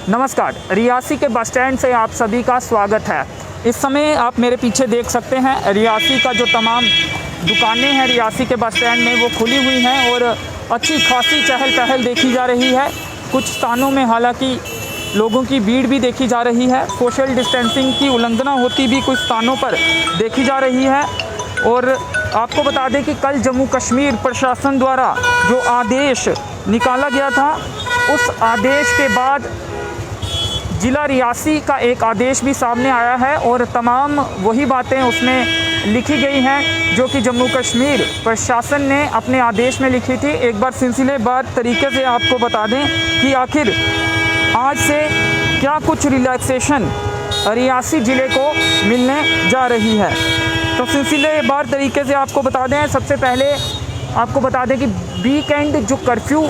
नमस्कार, रियासी के bus stand से आप सभी का स्वागत है। इस समय आप मेरे पीछे देख सकते हैं रियासी का जो तमाम दुकानें हैं रियासी के बस स्टैंड में वो खुली हुई हैं और अच्छी खासी चहल पहल देखी जा रही है। कुछ स्थानों में हालांकि लोगों की भीड़ भी देखी जा रही है। सोशल डिस्टेंसिंग की उल्लंघना होती भी कुछ स्थानों पर देखी जा रही है। और आपको बता दें कि कल जम्मू कश्मीर प्रशासन द्वारा जो आदेश निकाला गया था, उस आदेश के बाद ज़िला रियासी का एक आदेश भी सामने आया है और तमाम वही बातें उसमें लिखी गई हैं जो कि जम्मू कश्मीर प्रशासन ने अपने आदेश में लिखी थी। एक बार सिलसिलेवार तरीके से आपको बता दें कि आखिर आज से क्या कुछ रिलैक्सेशन रियासी ज़िले को मिलने जा रही है। तो सिलसिलेवार तरीके से आपको बता दें, सबसे पहले आपको बता दें कि वीकेंड जो कर्फ्यू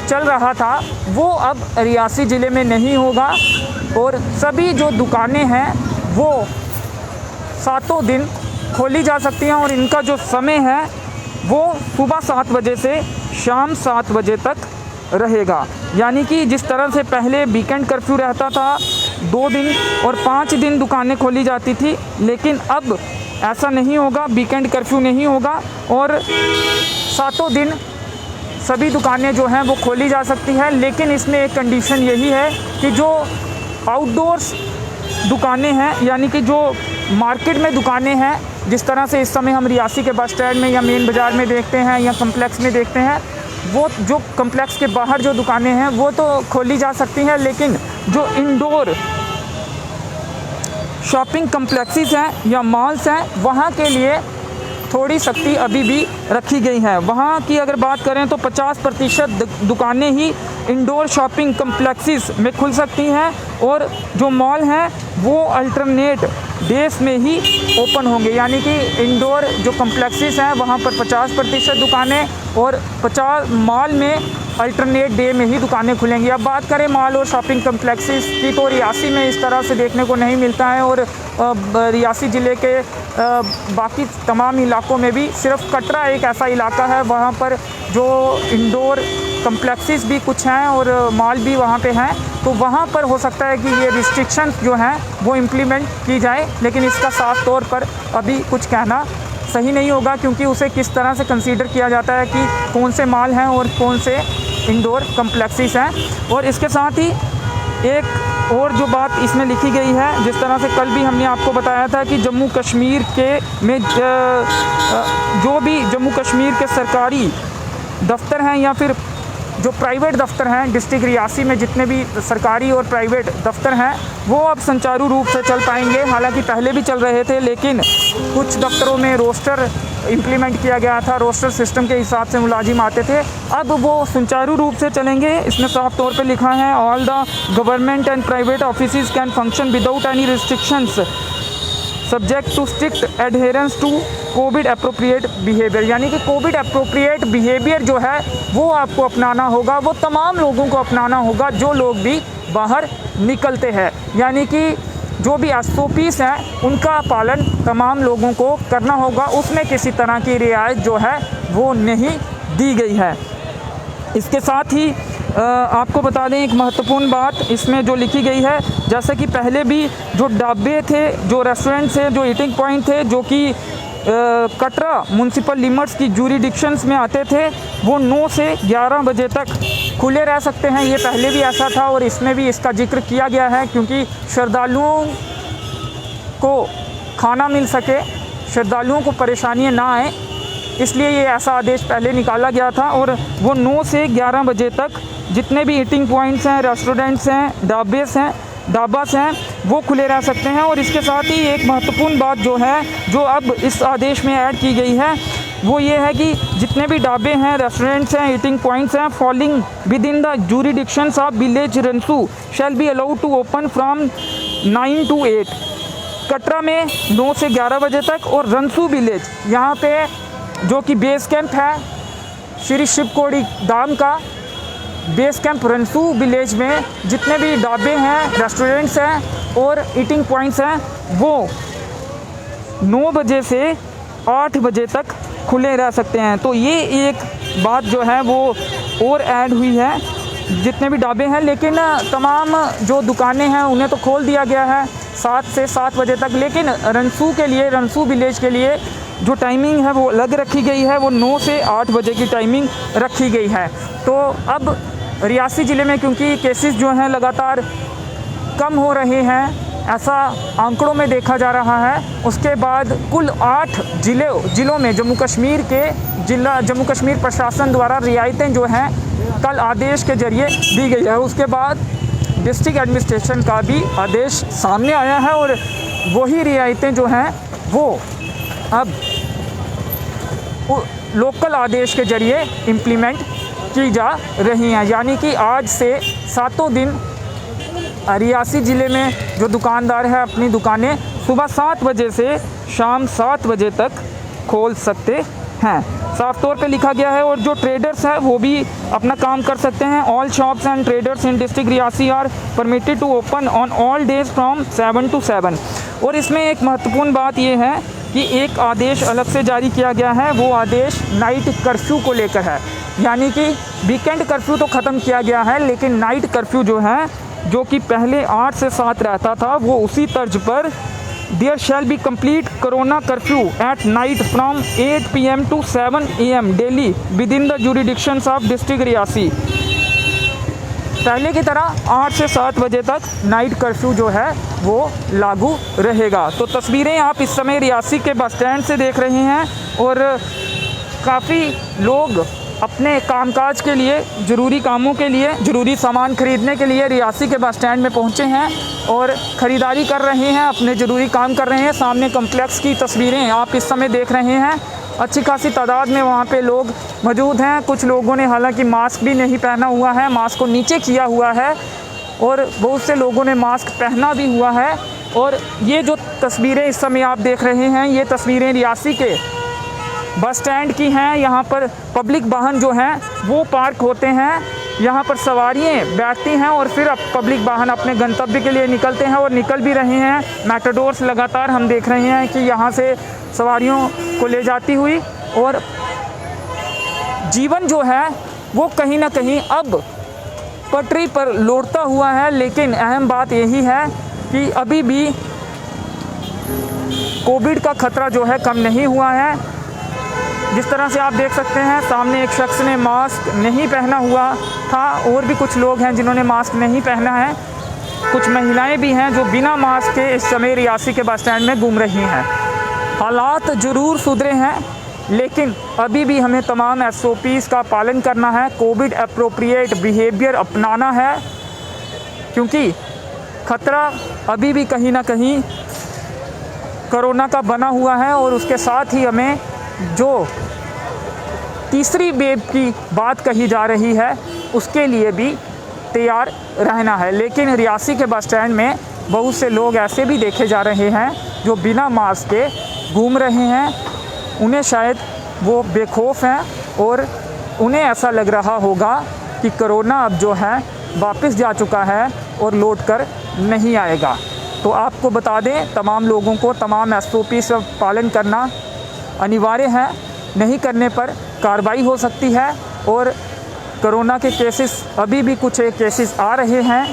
चल रहा था वो अब रियासी ज़िले में नहीं होगा और सभी जो दुकानें हैं वो सातों दिन खोली जा सकती हैं और इनका जो समय है वो सुबह 7 बजे से शाम 7 बजे तक रहेगा। यानी कि जिस तरह से पहले वीकेंड कर्फ्यू रहता था 2 दिन और 5 दिन दुकानें खोली जाती थी, लेकिन अब ऐसा नहीं होगा, वीकेंड कर्फ्यू नहीं होगा और सातों दिन सभी दुकानें जो हैं वो खोली जा सकती है। लेकिन इसमें एक कंडीशन यही है कि जो आउटडोर्स दुकानें हैं, यानी कि जो मार्केट में दुकानें हैं, जिस तरह से इस समय हम रियासी के बस स्टैंड में या मेन बाज़ार में देखते हैं या कम्प्लेक्स में देखते हैं, वो जो कम्प्लेक्स के बाहर जो दुकानें हैं वो तो खोली जा सकती हैं, लेकिन जो इंडोर शॉपिंग कम्प्लेक्सेस हैं या मॉल्स हैं वहाँ के लिए थोड़ी सख्ती अभी भी रखी गई है। वहाँ की अगर बात करें तो 50% दुकानें ही इंडोर शॉपिंग कम्प्लेक्सेस में खुल सकती हैं और जो मॉल हैं वो अल्टरनेट डेज में ही ओपन होंगे। यानी कि इंडोर जो कम्प्लेक्सेस हैं वहाँ पर 50% दुकानें और 50 मॉल में अल्टरनेट डे में ही दुकानें खुलेंगी। अब बात करें मॉल और शॉपिंग कम्प्लेक्सेस की तो रियासी में इस तरह से देखने को नहीं मिलता है और रियासी ज़िले के बाकी तमाम इलाकों में भी सिर्फ कटरा एक ऐसा इलाका है वहाँ पर जो इंडोर कम्प्लेक्सेस भी कुछ हैं और मॉल भी वहाँ पे हैं। तो वहाँ पर हो सकता है कि ये रिस्ट्रिक्शंस जो हैं वो इम्प्लीमेंट की जाए, लेकिन इसका साफ तौर पर अभी कुछ कहना सही नहीं होगा क्योंकि उसे किस तरह से कंसीडर किया जाता है कि कौन से मॉल हैं और कौन से इंडोर कम्प्लेक्सेस हैं। और इसके साथ ही एक और जो बात इसमें लिखी गई है, जिस तरह से कल भी हमने आपको बताया था कि जम्मू कश्मीर के में जो भी जम्मू कश्मीर के सरकारी दफ्तर हैं या फिर जो प्राइवेट दफ्तर हैं डिस्ट्रिक्ट रियासी में, जितने भी सरकारी और प्राइवेट दफ्तर हैं वो अब सुचारू रूप से चल पाएंगे। हालांकि पहले भी चल रहे थे, लेकिन कुछ दफ्तरों में रोस्टर इम्प्लीमेंट किया गया था, रोस्टर सिस्टम के हिसाब से मुलाजिम आते थे, अब वो सुचारू रूप से चलेंगे। इसमें साफ तौर पे लिखा है all the government and private offices can function without any restrictions subject to strict adherence to covid appropriate behaviour. यानी कि कोविड अप्रोप्रिएट बिहेवियर जो है वो आपको अपनाना होगा, वो तमाम लोगों को अपनाना होगा जो लोग भी बाहर निकलते हैं। यानी कि जो भी SOPs हैं उनका पालन तमाम लोगों को करना होगा, उसमें किसी तरह की रियायत जो है वो नहीं दी गई है। इसके साथ ही आपको बता दें एक महत्वपूर्ण बात इसमें जो लिखी गई है, जैसे कि पहले भी जो ढाबे थे, जो रेस्टोरेंट थे, जो ईटिंग पॉइंट थे जो कि कटरा म्यूनसिपल लिमिट्स की जूरिडिक्शंस में आते थे, वो 9 से 11 बजे तक खुले रह सकते हैं। ये पहले भी ऐसा था और इसमें भी इसका जिक्र किया गया है क्योंकि श्रद्धालुओं को खाना मिल सके, श्रद्धालुओं को परेशानियां ना आए, इसलिए ये ऐसा आदेश पहले निकाला गया था। और वो 9 से 11 बजे तक जितने भी ईटिंग पॉइंट्स हैं, रेस्टोरेंट्स हैं, ढाबास हैं वो खुले रह सकते हैं। और इसके साथ ही एक महत्वपूर्ण बात जो है जो अब इस आदेश में ऐड की गई है वो ये है कि जितने भी ढाबे हैं, रेस्टोरेंट्स हैं, ईटिंग पॉइंट्स हैं falling within the jurisdictions of village Ransoo shall be allowed to open from 9 to 8। Katra में 9 से 11 बजे तक और रनसू विलेज यहाँ पे जो कि बेस कैंप है श्री शिवकोड़ी धाम का बेस कैंप रनसू विलेज में जितने भी ढाबे हैं, रेस्टोरेंट्स हैं और ईटिंग पॉइंट्स हैं वो 9 बजे से 8 बजे तक खुले रह सकते हैं। तो ये एक बात जो है वो और ऐड हुई है जितने भी ढाबे हैं, लेकिन तमाम जो दुकानें हैं उन्हें तो खोल दिया गया है 7 से 7 बजे तक। लेकिन रनसू के लिए, रनसू विलेज के लिए जो टाइमिंग है वो अलग रखी गई है, वो 9 से 8 बजे की टाइमिंग रखी गई है। तो अब रियासी ज़िले में क्योंकि केसेस जो हैं लगातार कम हो रहे हैं, ऐसा आंकड़ों में देखा जा रहा है, उसके बाद कुल 8 ज़िलों में जम्मू कश्मीर प्रशासन द्वारा रियायतें जो हैं कल आदेश के ज़रिए दी गई है। उसके बाद डिस्ट्रिक्ट एडमिनिस्ट्रेशन का भी आदेश सामने आया है और वही रियायतें जो हैं वो अब लोकल आदेश के ज़रिए इम्प्लीमेंट की जा रही हैं। यानी कि आज से 7 दिन रियासी ज़िले में जो दुकानदार है अपनी दुकानें सुबह 7 बजे से शाम 7 बजे तक खोल सकते हैं, साफ तौर पे लिखा गया है। और जो ट्रेडर्स हैं वो भी अपना काम कर सकते हैं। All shops and traders in district Reasi are permitted to open on all days from 7 to 7। और इसमें एक महत्वपूर्ण बात ये है कि एक आदेश अलग से जारी किया गया है, वो आदेश नाइट कर्फ्यू को लेकर है। यानी कि वीकेंड कर्फ्यू तो ख़त्म किया गया है, लेकिन नाइट कर्फ्यू जो है, जो कि पहले 8 से 7 रहता था, वो उसी तर्ज पर there shall be complete corona curfew at night from 8 PM to 7 AM daily within the jurisdictions of district Reasi. पहले की तरह 8 से 7 बजे तक नाइट कर्फ्यू जो है वो लागू रहेगा। तो तस्वीरें आप इस समय रियासी के बस स्टैंड से देख रहे हैं और काफ़ी लोग अपने कामकाज के लिए, ज़रूरी कामों के लिए, ज़रूरी सामान खरीदने के लिए रियासी के बस स्टैंड में पहुंचे हैं और ख़रीदारी कर रहे हैं, अपने ज़रूरी काम कर रहे हैं। सामने कम्प्लेक्स की तस्वीरें आप इस समय देख रहे हैं। अच्छी खासी तादाद में वहाँ पे लोग मौजूद हैं। कुछ लोगों ने हालांकि मास्क भी नहीं पहना हुआ है, मास्क को नीचे किया हुआ है, और बहुत से लोगों ने मास्क पहना भी हुआ है। और ये जो तस्वीरें इस समय आप देख रहे हैं, ये तस्वीरें रियासी के बस स्टैंड की हैं। यहाँ पर पब्लिक वाहन जो हैं वो पार्क होते हैं, यहाँ पर सवारियाँ बैठती हैं और फिर पब्लिक वाहन अपने गंतव्य के लिए निकलते हैं और निकल भी रहे हैं। मैटाडोर्स लगातार हम देख रहे हैं कि यहाँ से सवारियों को ले जाती हुई, और जीवन जो है वो कहीं ना कहीं अब पटरी पर लौटता हुआ है। लेकिन अहम बात यही है कि अभी भी कोविड का खतरा जो है कम नहीं हुआ है। जिस तरह से आप देख सकते हैं, सामने एक शख्स ने मास्क नहीं पहना हुआ था, और भी कुछ लोग हैं जिन्होंने मास्क नहीं पहना है। कुछ महिलाएं भी हैं जो बिना मास्क के इस समय रियासी के बस स्टैंड में घूम रही हैं। हालात ज़रूर सुधरे हैं, लेकिन अभी भी हमें तमाम SOPs का पालन करना है, कोविड एप्रोप्रिएट बिहेवियर अपनाना है, क्योंकि ख़तरा अभी भी कहीं ना कहीं कोरोना का बना हुआ है। और उसके साथ ही हमें जो तीसरी वेव की बात कही जा रही है उसके लिए भी तैयार रहना है। लेकिन रियासी के बस स्टैंड में बहुत से लोग ऐसे भी देखे जा रहे हैं जो बिना मास्क के घूम रहे हैं। उन्हें शायद वो बेखौफ हैं और उन्हें ऐसा लग रहा होगा कि कोरोना अब जो है वापस जा चुका है और लौट कर नहीं आएगा। तो आपको बता दें, तमाम लोगों को तमाम SOP का पालन करना अनिवार्य है, नहीं करने पर कार्रवाई हो सकती है। और कोरोना के केसेस अभी भी कुछ केसेस आ रहे हैं,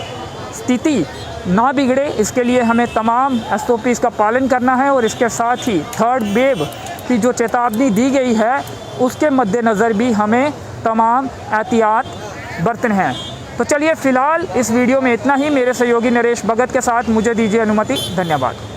स्थिति ना बिगड़े इसके लिए हमें तमाम SOPs का पालन करना है। और इसके साथ ही 3rd वेव की जो चेतावनी दी गई है उसके मद्देनज़र भी हमें तमाम एहतियात बरतने हैं। तो चलिए फ़िलहाल इस वीडियो में इतना ही। मेरे सहयोगी नरेश भगत के साथ मुझे दीजिए अनुमति। धन्यवाद।